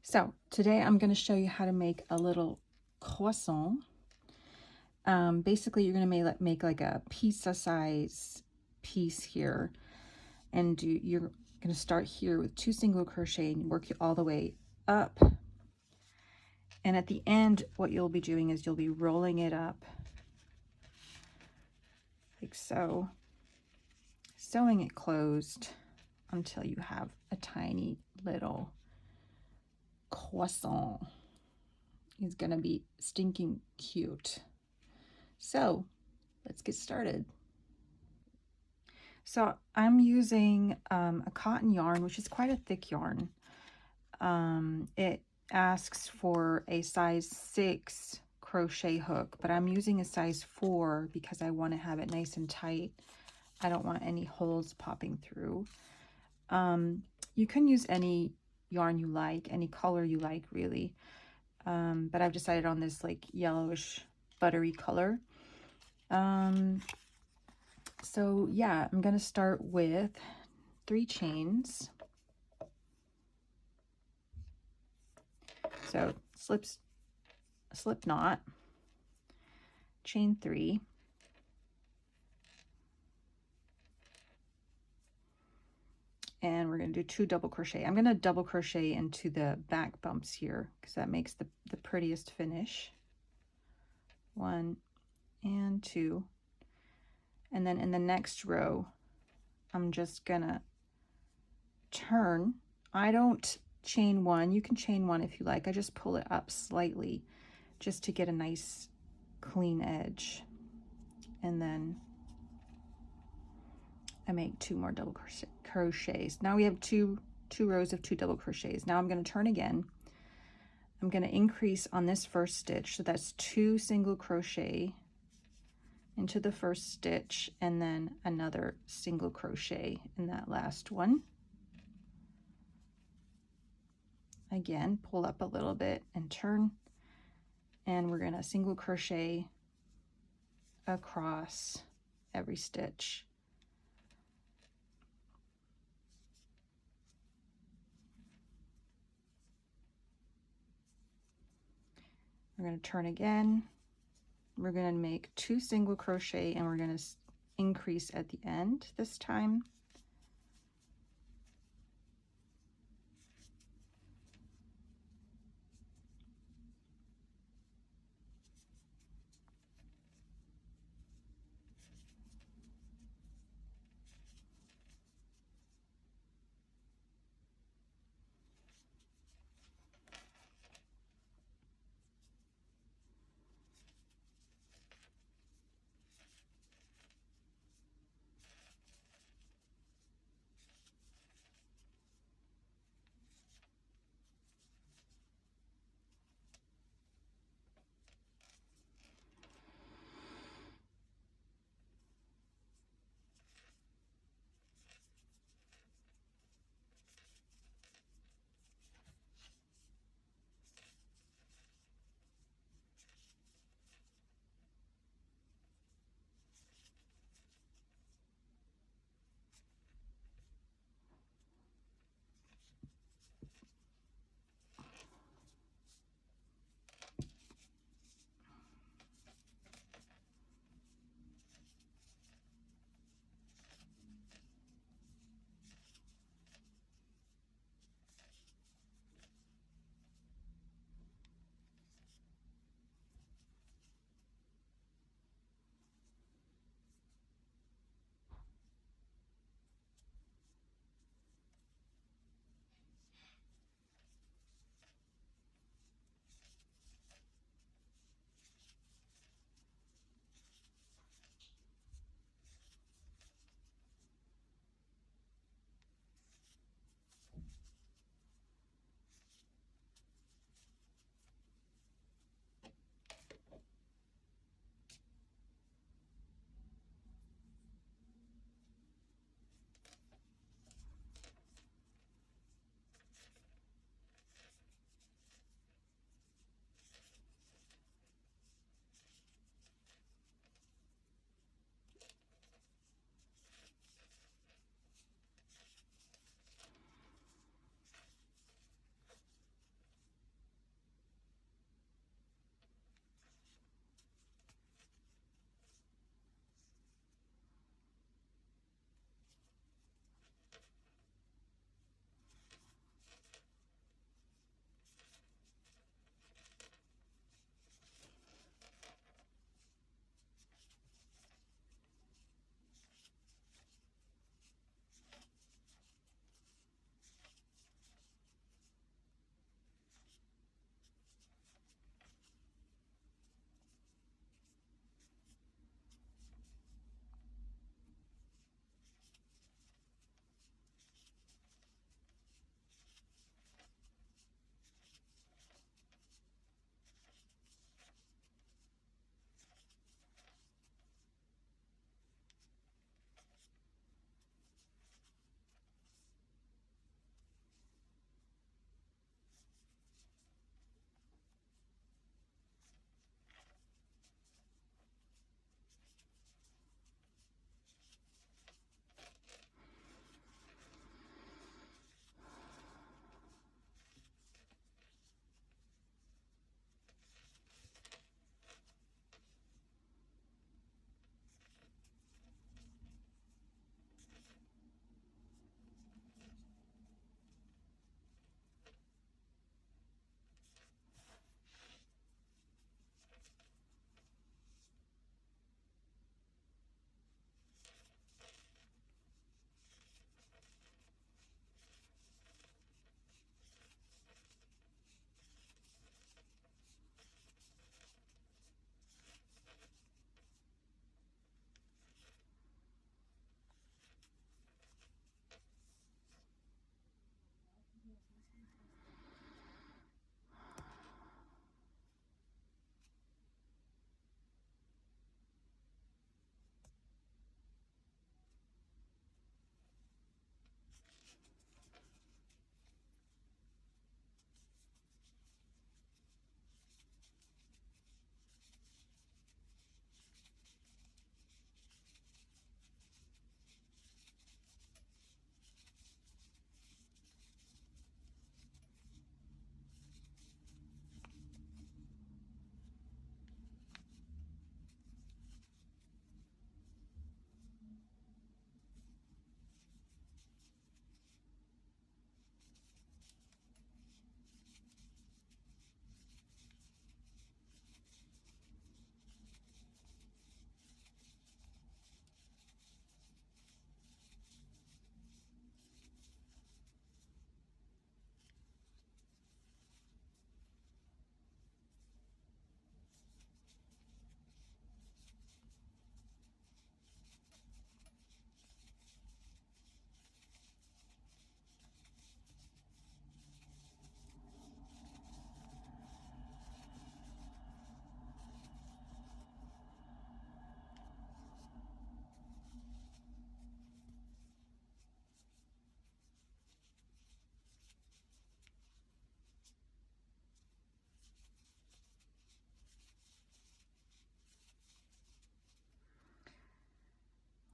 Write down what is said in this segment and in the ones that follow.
So today I'm going to show you how to make a little croissant. Basically, you're going to make like a pizza size piece here, and you're going to start here with 2 single crochet and work all the way up. And at the end, what you'll be doing is you'll be rolling it up like so, sewing it closed until you have a tiny little croissant. It's going to be stinking cute. So let's get started. So I'm using a cotton yarn, which is quite a thick yarn. It asks for a size 6 crochet hook, but I'm using a size 4 because I want to have it nice and tight. I don't want any holes popping through. You can use any yarn you like, any color you like, really. But I've decided on this like yellowish buttery color. So yeah, I'm gonna start with 3 chains. So slip knot, chain 3, and we're going to do 2 double crochet. I'm going to double crochet into the back bumps here because that makes the prettiest finish. 1 and 2, and then in the next row I'm just gonna turn. I don't chain 1. You can chain 1 if you like. I just pull it up slightly just to get a nice clean edge, and then I make 2 more double crochets. Now we have two rows of 2 double crochets. Now I'm going to turn again. I'm going to increase on this first stitch, so that's 2 single crochet into the first stitch, and then another single crochet in that last one. Again, pull up a little bit and turn, and we're going to single crochet across every stitch. We're going to turn again. We're going to make 2 single crochet, and we're going to increase at the end this time.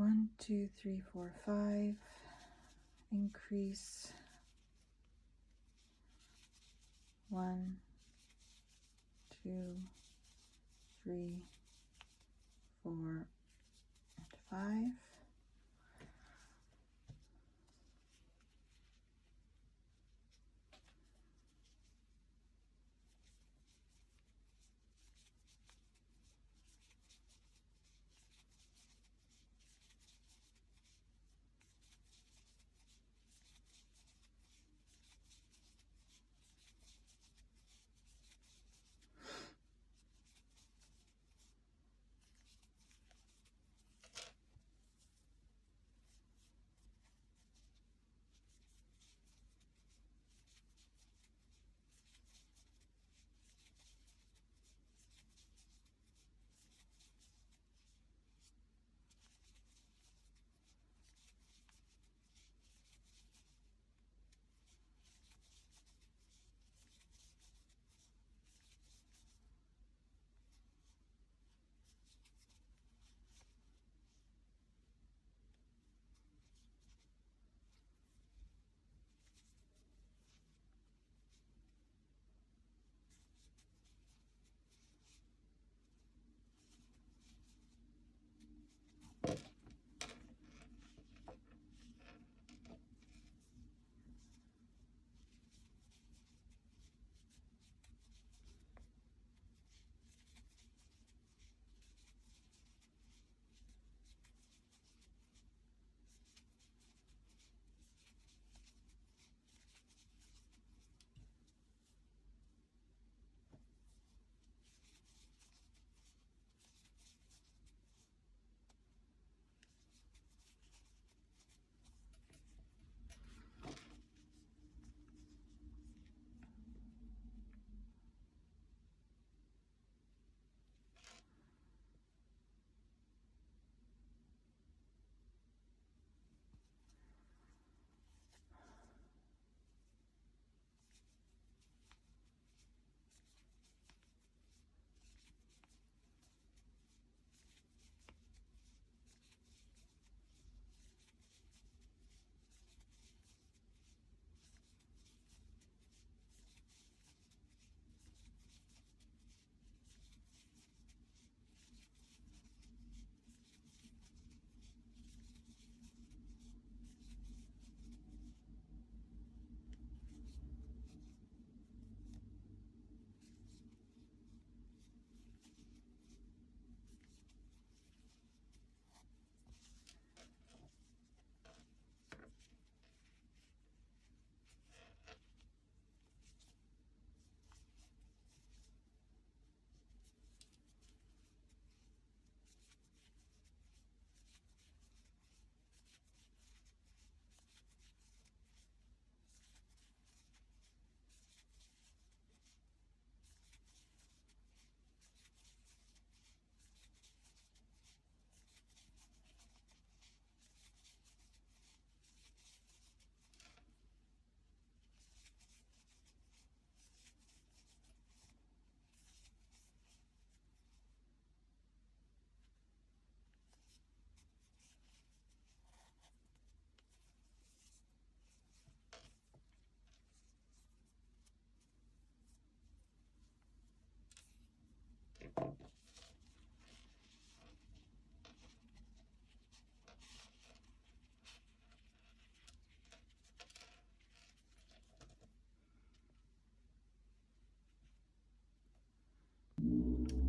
1, 2, 3, 4, 5, increase 1, 2, 3, 4, and 5.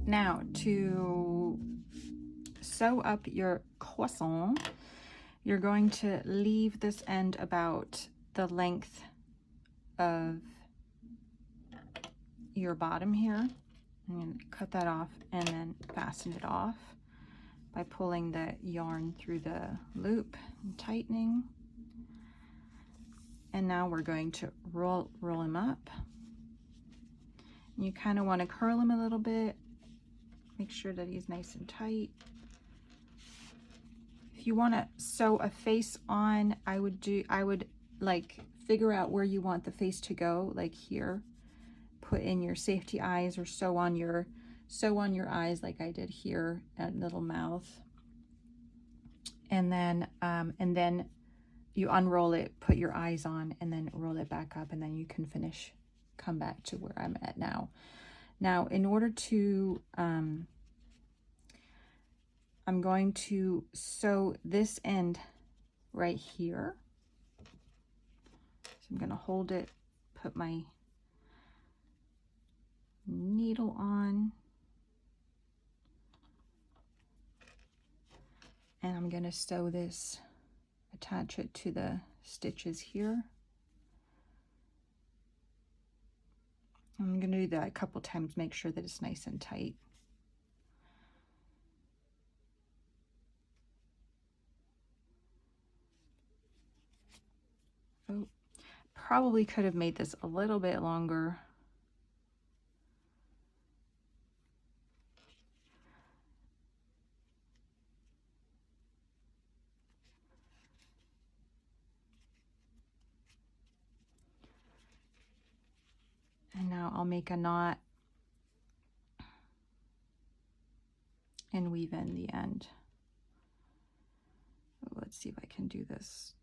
Now to sew up your croissant, you're going to leave this end about the length of your bottom here. I'm going to cut that off and then fasten it off by pulling the yarn through the loop and tightening. And now we're going to roll him up. You kind of want to curl him a little bit. Make sure that he's nice and tight. If you want to sew a face on, I would like figure out where you want the face to go, like here. Put in your safety eyes or sew on your eyes like I did here at little mouth. and then you unroll it, put your eyes on, and then roll it back up, and then you can finish, come back to where I'm at now. Now, in order to, I'm going to sew this end right here. So I'm going to hold it, put my needle on, and I'm going to sew this, attach it to the stitches here. I'm going to do that a couple times, make sure that it's nice and tight. Oh, probably could have made this a little bit longer. And now I'll make a knot and weave in the end. Let's see if I can do this.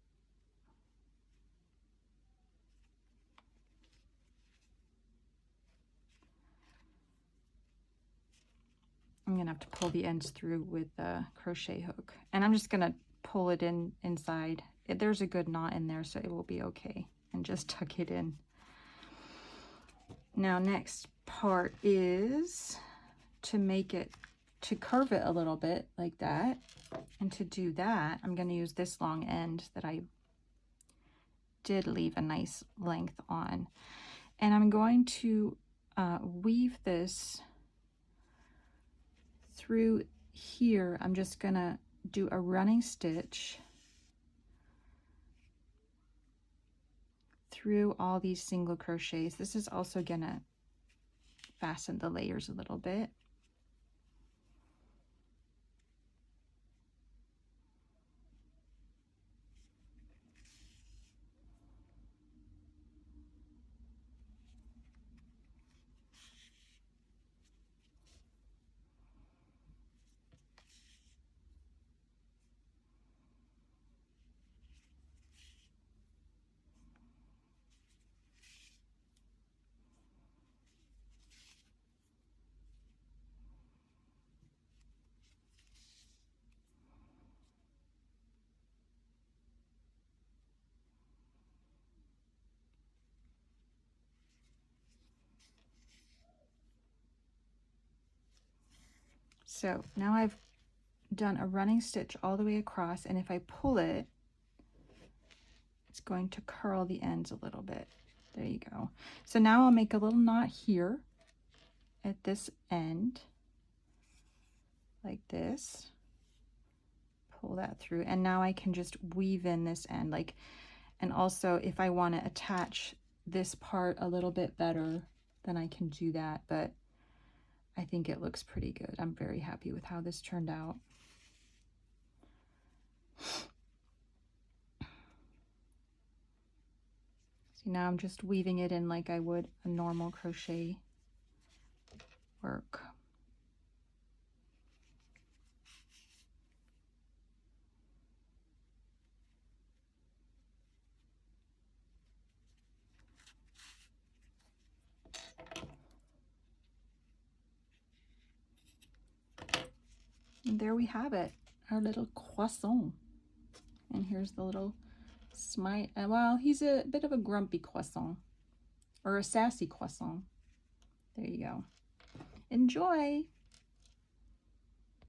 I'm gonna have to pull the ends through with the crochet hook, and I'm just gonna pull it in inside. There's a good knot in there, so it will be okay, and just tuck it in. Now, next part is to make it, to curve it a little bit like that. And to do that, I'm going to use this long end that I did leave a nice length on. And I'm going to weave this through here. I'm just going to do a running stitch through all these single crochets. This is also going to fasten the layers a little bit. So now I've done a running stitch all the way across, and if I pull it, it's going to curl the ends a little bit. There you go. So now I'll make a little knot here at this end, like this. Pull that through, and now I can just weave in this end, like, and also if I want to attach this part a little bit better, then I can do that, but I think it looks pretty good. I'm very happy with how this turned out. See, now I'm just weaving it in like I would a normal crochet work. And there we have it, our little croissant. And here's the little smile. Well, he's a bit of a grumpy croissant, or a sassy croissant. There you go. Enjoy.